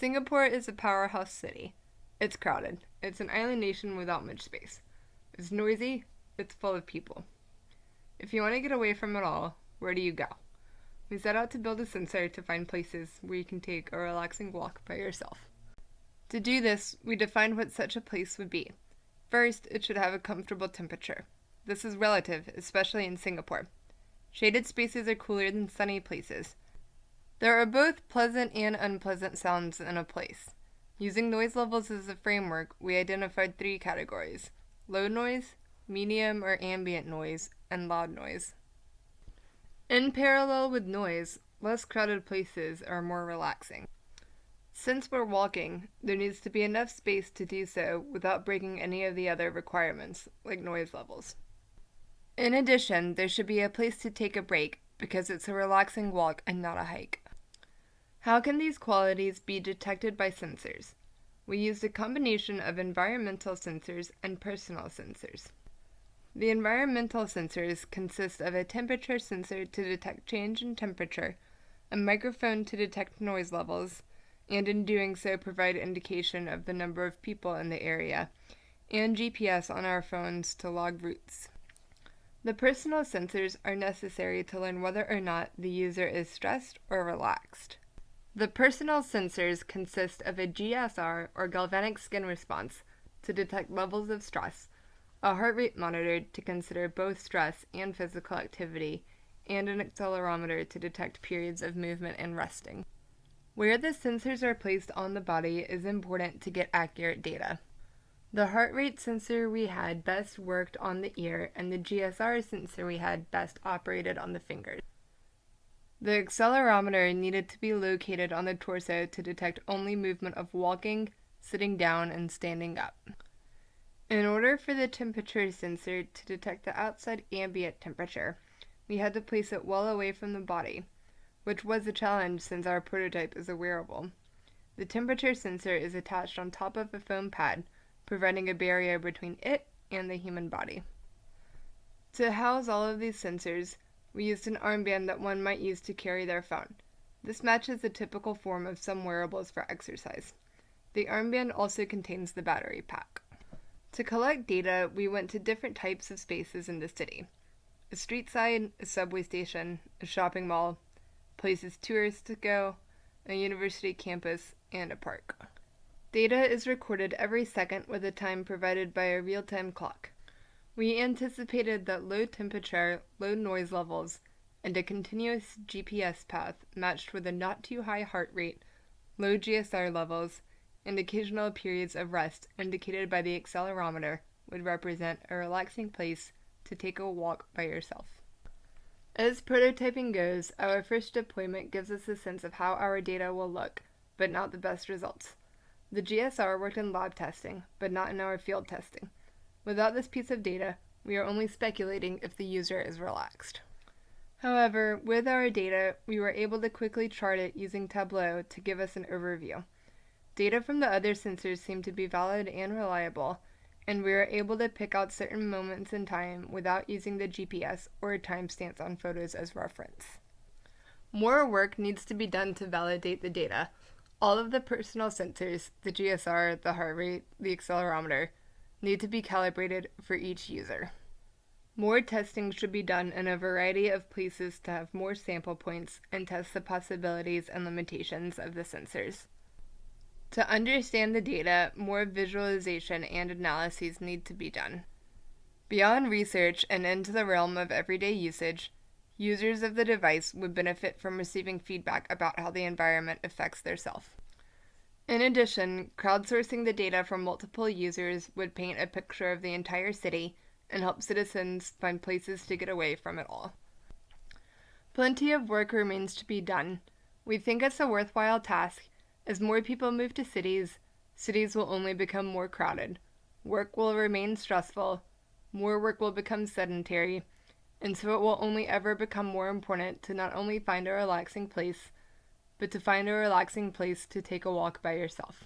Singapore is a powerhouse city. It's crowded. It's an island nation without much space. It's noisy. It's full of people. If you want to get away from it all, where do you go? We set out to build a sensor to find places where you can take a relaxing walk by yourself. To do this, we defined what such a place would be. First, it should have a comfortable temperature. This is relative, especially in Singapore. Shaded spaces are cooler than sunny places. There are both pleasant and unpleasant sounds in a place. Using noise levels as a framework, we identified 3 categories: low noise, medium or ambient noise, and loud noise. In parallel with noise, less crowded places are more relaxing. Since we're walking, there needs to be enough space to do so without breaking any of the other requirements, like noise levels. In addition, there should be a place to take a break because it's a relaxing walk and not a hike. How can these qualities be detected by sensors? We used a combination of environmental sensors and personal sensors. The environmental sensors consist of a temperature sensor to detect change in temperature, a microphone to detect noise levels, and in doing so provide indication of the number of people in the area, and GPS on our phones to log routes. The personal sensors are necessary to learn whether or not the user is stressed or relaxed. The personal sensors consist of a GSR or galvanic skin response to detect levels of stress, a heart rate monitor to consider both stress and physical activity, and an accelerometer to detect periods of movement and resting. Where the sensors are placed on the body is important to get accurate data. The heart rate sensor we had best worked on the ear, and the GSR sensor we had best operated on the fingers. The accelerometer needed to be located on the torso to detect only movement of walking, sitting down, and standing up. In order for the temperature sensor to detect the outside ambient temperature, we had to place it well away from the body, which was a challenge since our prototype is a wearable. The temperature sensor is attached on top of a foam pad, providing a barrier between it and the human body. To house all of these sensors, we used an armband that one might use to carry their phone. This matches the typical form of some wearables for exercise. The armband also contains the battery pack. To collect data, we went to different types of spaces in the city: a street side, a subway station, a shopping mall, places tourists go, a university campus, and a park. Data is recorded every second with a time provided by a real-time clock. We anticipated that low temperature, low noise levels, and a continuous GPS path matched with a not too high heart rate, low GSR levels, and occasional periods of rest indicated by the accelerometer would represent a relaxing place to take a walk by yourself. As prototyping goes, our first deployment gives us a sense of how our data will look, but not the best results. The GSR worked in lab testing, but not in our field testing. Without this piece of data, we are only speculating if the user is relaxed. However, with our data, we were able to quickly chart it using Tableau to give us an overview. Data from the other sensors seemed to be valid and reliable, and we were able to pick out certain moments in time without using the GPS or timestamps on photos as reference. More work needs to be done to validate the data. All of the personal sensors, the GSR, the heart rate, the accelerometer, need to be calibrated for each user. More testing should be done in a variety of places to have more sample points and test the possibilities and limitations of the sensors. To understand the data, more visualization and analyses need to be done. Beyond research and into the realm of everyday usage, users of the device would benefit from receiving feedback about how the environment affects their self. In addition, crowdsourcing the data from multiple users would paint a picture of the entire city and help citizens find places to get away from it all. Plenty of work remains to be done. We think it's a worthwhile task. As more people move to cities, cities will only become more crowded. Work will remain stressful, more work will become sedentary, and so it will only ever become more important to not only find a relaxing place, but to find a relaxing place to take a walk by yourself.